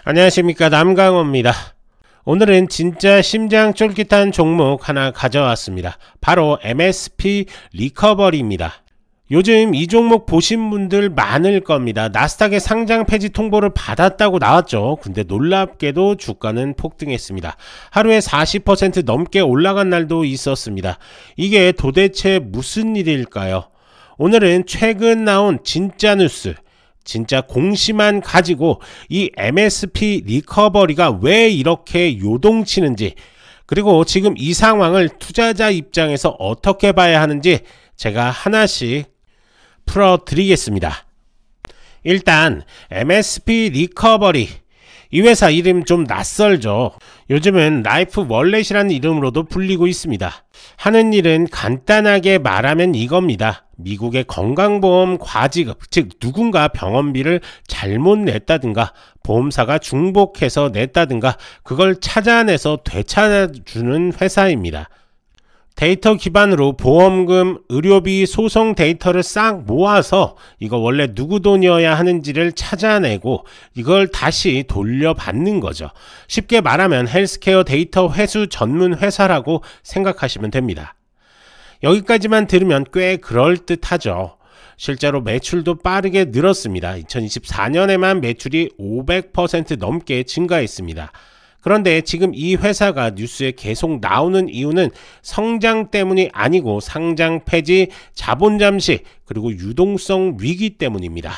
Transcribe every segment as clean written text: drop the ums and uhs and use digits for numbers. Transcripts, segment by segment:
안녕하십니까, 남강호입니다. 오늘은 진짜 심장 쫄깃한 종목 하나 가져왔습니다. 바로 MSP 리커버리입니다. 요즘 이 종목 보신 분들 많을 겁니다. 나스닥의 상장 폐지 통보를 받았다고 나왔죠. 근데 놀랍게도 주가는 폭등했습니다. 하루에 40% 넘게 올라간 날도 있었습니다. 이게 도대체 무슨 일일까요? 오늘은 최근 나온 진짜 뉴스, 진짜 공시만 가지고 이 MSP 리커버리가 왜 이렇게 요동치는지, 그리고 지금 이 상황을 투자자 입장에서 어떻게 봐야 하는지 제가 하나씩 풀어드리겠습니다. 일단 MSP 리커버리, 이 회사 이름 좀 낯설죠. 요즘은 라이프 월렛이라는 이름으로도 불리고 있습니다. 하는 일은 간단하게 말하면 이겁니다. 미국의 건강보험 과지급, 즉 누군가 병원비를 잘못 냈다든가 보험사가 중복해서 냈다든가 그걸 찾아내서 되찾아주는 회사입니다. 데이터 기반으로 보험금, 의료비, 소송 데이터를 싹 모아서 이거 원래 누구 돈이어야 하는지를 찾아내고 이걸 다시 돌려받는 거죠. 쉽게 말하면 헬스케어 데이터 회수 전문 회사라고 생각하시면 됩니다. 여기까지만 들으면 꽤 그럴듯하죠. 실제로 매출도 빠르게 늘었습니다. 2024년에만 매출이 500% 넘게 증가했습니다. 그런데 지금 이 회사가 뉴스에 계속 나오는 이유는 성장 때문이 아니고 상장 폐지, 자본 잠식, 그리고 유동성 위기 때문입니다.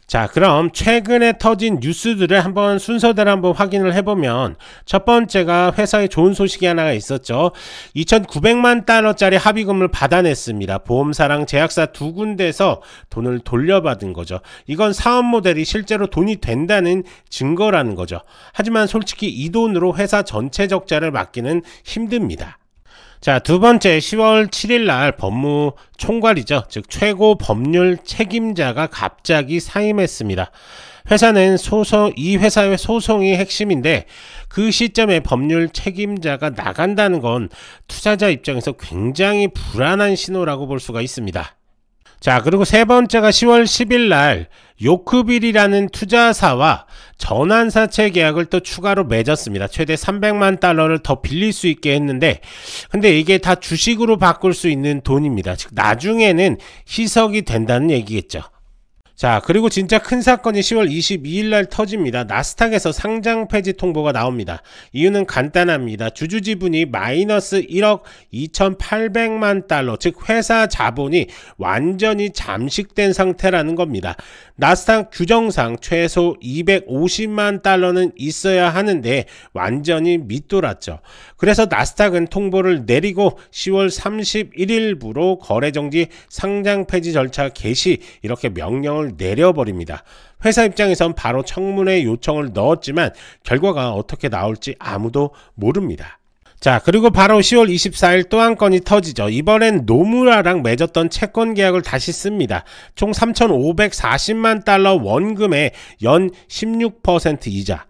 자, 그럼 최근에 터진 뉴스들을 한번 순서대로 한번 확인을 해보면, 첫 번째가 회사에 좋은 소식이 하나가 있었죠. 2,900만 달러짜리 합의금을 받아냈습니다. 보험사랑 제약사 두 군데서 돈을 돌려받은 거죠. 이건 사업 모델이 실제로 돈이 된다는 증거라는 거죠. 하지만 솔직히 이 돈으로 회사 전체 적자를 막기는 힘듭니다. 자, 두 번째, 10월 7일 날 법무총괄이죠. 즉 최고 법률 책임자가 갑자기 사임했습니다. 회사는 이 회사의 소송이 핵심인데 그 시점에 법률 책임자가 나간다는 건 투자자 입장에서 굉장히 불안한 신호라고 볼 수가 있습니다. 자, 그리고 세 번째가 10월 10일 날 요크빌이라는 투자사와 전환사채 계약을 또 추가로 맺었습니다. 최대 300만 달러를 더 빌릴 수 있게 했는데, 근데 이게 다 주식으로 바꿀 수 있는 돈입니다. 즉 나중에는 희석이 된다는 얘기겠죠. 자, 그리고 진짜 큰 사건이 10월 22일 날 터집니다. 나스닥에서 상장 폐지 통보가 나옵니다. 이유는 간단합니다. 주주 지분이 마이너스 1억 2,800만 달러, 즉 회사 자본이 완전히 잠식된 상태라는 겁니다. 나스닥 규정상 최소 250만 달러는 있어야 하는데 완전히 밑돌았죠. 그래서 나스닥은 통보를 내리고 10월 31일부로 거래정지, 상장 폐지 절차 개시, 이렇게 명령을 내려버립니다. 회사 입장에선 바로 청문회 요청을 넣었지만 결과가 어떻게 나올지 아무도 모릅니다. 자, 그리고 바로 10월 24일 또 한 건이 터지죠. 이번엔 노무라랑 맺었던 채권 계약을 다시 씁니다. 총 3,540만 달러 원금에 연 16% 이자.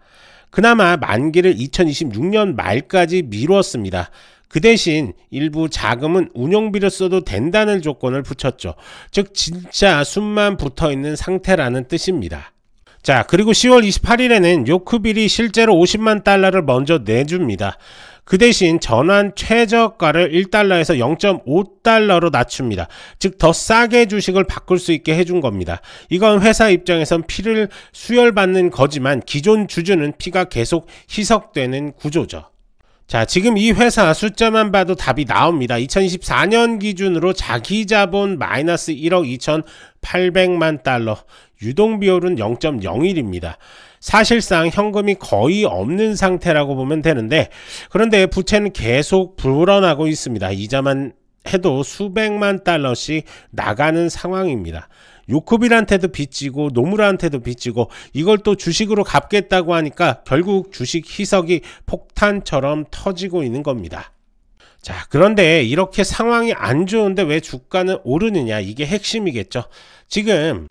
그나마 만기를 2026년 말까지 미뤘습니다. 그 대신 일부 자금은 운용비를 써도 된다는 조건을 붙였죠. 즉 진짜 숨만 붙어있는 상태라는 뜻입니다. 자, 그리고 10월 28일에는 요크빌이 실제로 50만 달러를 먼저 내줍니다. 그 대신 전환 최저가를 1달러에서 0.5달러로 낮춥니다. 즉 더 싸게 주식을 바꿀 수 있게 해준 겁니다. 이건 회사 입장에선 피를 수혈받는 거지만 기존 주주는 피가 계속 희석되는 구조죠. 자, 지금 이 회사 숫자만 봐도 답이 나옵니다. 2024년 기준으로 자기 자본 마이너스 1억 2,800만 달러, 유동비율은 0.01입니다. 사실상 현금이 거의 없는 상태라고 보면 되는데, 그런데 부채는 계속 불어나고 있습니다. 이자만 해도 수백만 달러씩 나가는 상황입니다. 요크빌한테도 빚지고 노무라한테도 빚지고 이걸 또 주식으로 갚겠다고 하니까 결국 주식 희석이 폭탄처럼 터지고 있는 겁니다. 자, 그런데 이렇게 상황이 안 좋은데 왜 주가는 오르느냐, 이게 핵심이겠죠. 지금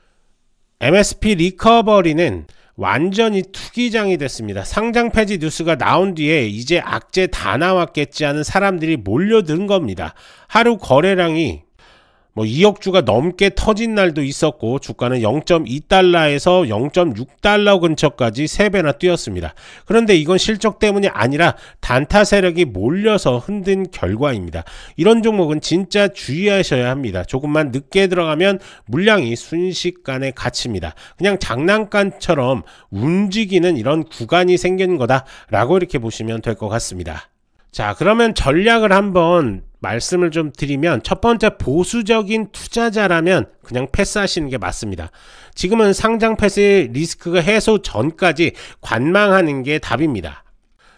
MSP 리커버리는 완전히 투기장이 됐습니다. 상장 폐지 뉴스가 나온 뒤에 이제 악재 다 나왔겠지 하는 사람들이 몰려든 겁니다. 하루 거래량이 뭐 2억 주가 넘게 터진 날도 있었고 주가는 0.2달러에서 0.6달러 근처까지 3배나 뛰었습니다. 그런데 이건 실적 때문이 아니라 단타 세력이 몰려서 흔든 결과입니다. 이런 종목은 진짜 주의하셔야 합니다. 조금만 늦게 들어가면 물량이 순식간에 갇힙니다. 그냥 장난감처럼 움직이는 이런 구간이 생긴 거다라고 이렇게 보시면 될 것 같습니다. 자, 그러면 전략을 한번 말씀을 좀 드리면, 첫 번째, 보수적인 투자자라면 그냥 패스하시는 게 맞습니다. 지금은 상장 패스의 리스크가 해소 전까지 관망하는 게 답입니다.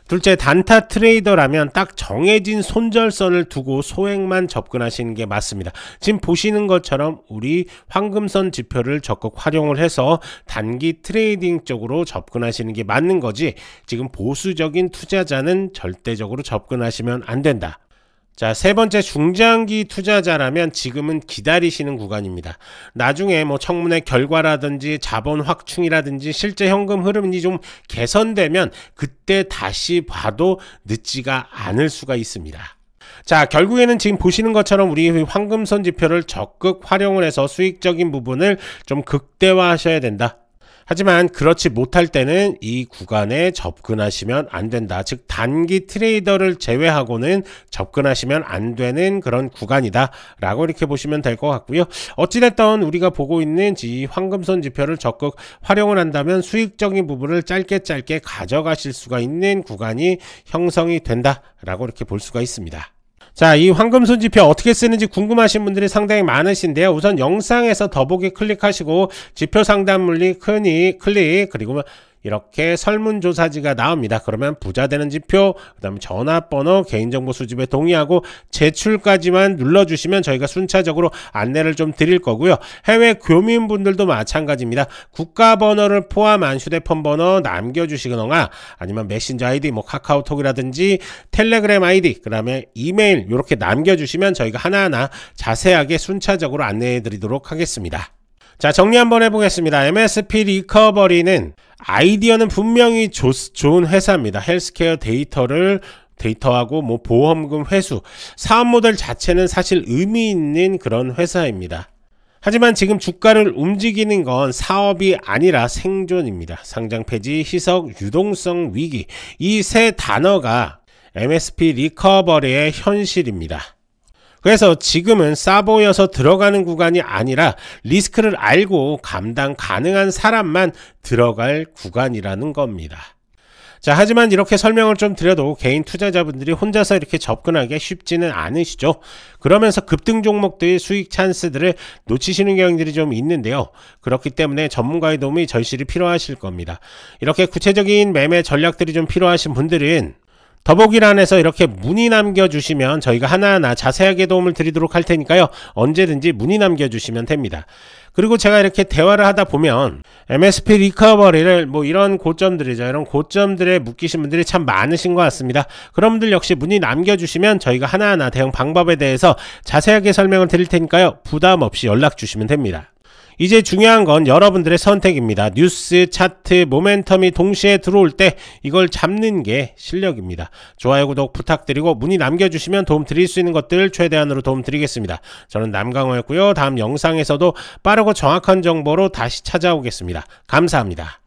둘째, 단타 트레이더라면 딱 정해진 손절선을 두고 소액만 접근하시는 게 맞습니다. 지금 보시는 것처럼 우리 황금선 지표를 적극 활용을 해서 단기 트레이딩 쪽으로 접근하시는 게 맞는 거지, 지금 보수적인 투자자는 절대적으로 접근하시면 안 된다. 자, 세 번째, 중장기 투자자라면 지금은 기다리시는 구간입니다. 나중에 뭐 청문회 결과라든지 자본 확충이라든지 실제 현금 흐름이 좀 개선되면 그때 다시 봐도 늦지가 않을 수가 있습니다. 자, 결국에는 지금 보시는 것처럼 우리 황금선 지표를 적극 활용을 해서 수익적인 부분을 좀 극대화하셔야 된다. 하지만 그렇지 못할 때는 이 구간에 접근하시면 안 된다. 즉 단기 트레이더를 제외하고는 접근하시면 안 되는 그런 구간이다 라고 이렇게 보시면 될 것 같고요. 어찌됐든 우리가 보고 있는 이 황금선 지표를 적극 활용을 한다면 수익적인 부분을 짧게 가져가실 수가 있는 구간이 형성이 된다 라고 이렇게 볼 수가 있습니다. 자, 이 황금선 지표 어떻게 쓰는지 궁금하신 분들이 상당히 많으신데요. 우선 영상에서 더보기 클릭하시고 지표 상단 물리 클릭, 그리고 이렇게 설문조사지가 나옵니다. 그러면 부자 되는 지표, 그 다음에 전화번호, 개인정보 수집에 동의하고 제출까지만 눌러주시면 저희가 순차적으로 안내를 좀 드릴 거고요. 해외 교민분들도 마찬가지입니다. 국가번호를 포함한 휴대폰 번호 남겨주시거나 아니면 메신저 아이디, 뭐 카카오톡이라든지 텔레그램 아이디, 그 다음에 이메일 이렇게 남겨주시면 저희가 하나하나 자세하게 순차적으로 안내해 드리도록 하겠습니다. 자, 정리 한번 해보겠습니다. MSP 리커버리는 아이디어는 분명히 좋은 회사입니다. 헬스케어 데이터하고 뭐 보험금 회수, 사업 모델 자체는 사실 의미 있는 그런 회사입니다. 하지만 지금 주가를 움직이는 건 사업이 아니라 생존입니다. 상장 폐지, 희석, 유동성 위기, 이 세 단어가 MSP 리커버리의 현실입니다. 그래서 지금은 싸 보여서 들어가는 구간이 아니라 리스크를 알고 감당 가능한 사람만 들어갈 구간이라는 겁니다. 자, 하지만 이렇게 설명을 좀 드려도 개인 투자자분들이 혼자서 이렇게 접근하기 쉽지는 않으시죠. 그러면서 급등 종목들의 수익 찬스들을 놓치시는 경향들이 좀 있는데요. 그렇기 때문에 전문가의 도움이 절실히 필요하실 겁니다. 이렇게 구체적인 매매 전략들이 좀 필요하신 분들은 더보기란에서 이렇게 문의 남겨주시면 저희가 하나하나 자세하게 도움을 드리도록 할 테니까요. 언제든지 문의 남겨주시면 됩니다. 그리고 제가 이렇게 대화를 하다 보면 MSP 리커버리를 뭐 이런 고점들이죠. 이런 고점들에 묶이신 분들이 참 많으신 것 같습니다. 그런 분들 역시 문의 남겨주시면 저희가 하나하나 대응 방법에 대해서 자세하게 설명을 드릴 테니까요. 부담 없이 연락 주시면 됩니다. 이제 중요한 건 여러분들의 선택입니다. 뉴스, 차트, 모멘텀이 동시에 들어올 때 이걸 잡는 게 실력입니다. 좋아요, 구독 부탁드리고 문의 남겨주시면 도움 드릴 수 있는 것들 최대한으로 도움 드리겠습니다. 저는 남강호였고요. 다음 영상에서도 빠르고 정확한 정보로 다시 찾아오겠습니다. 감사합니다.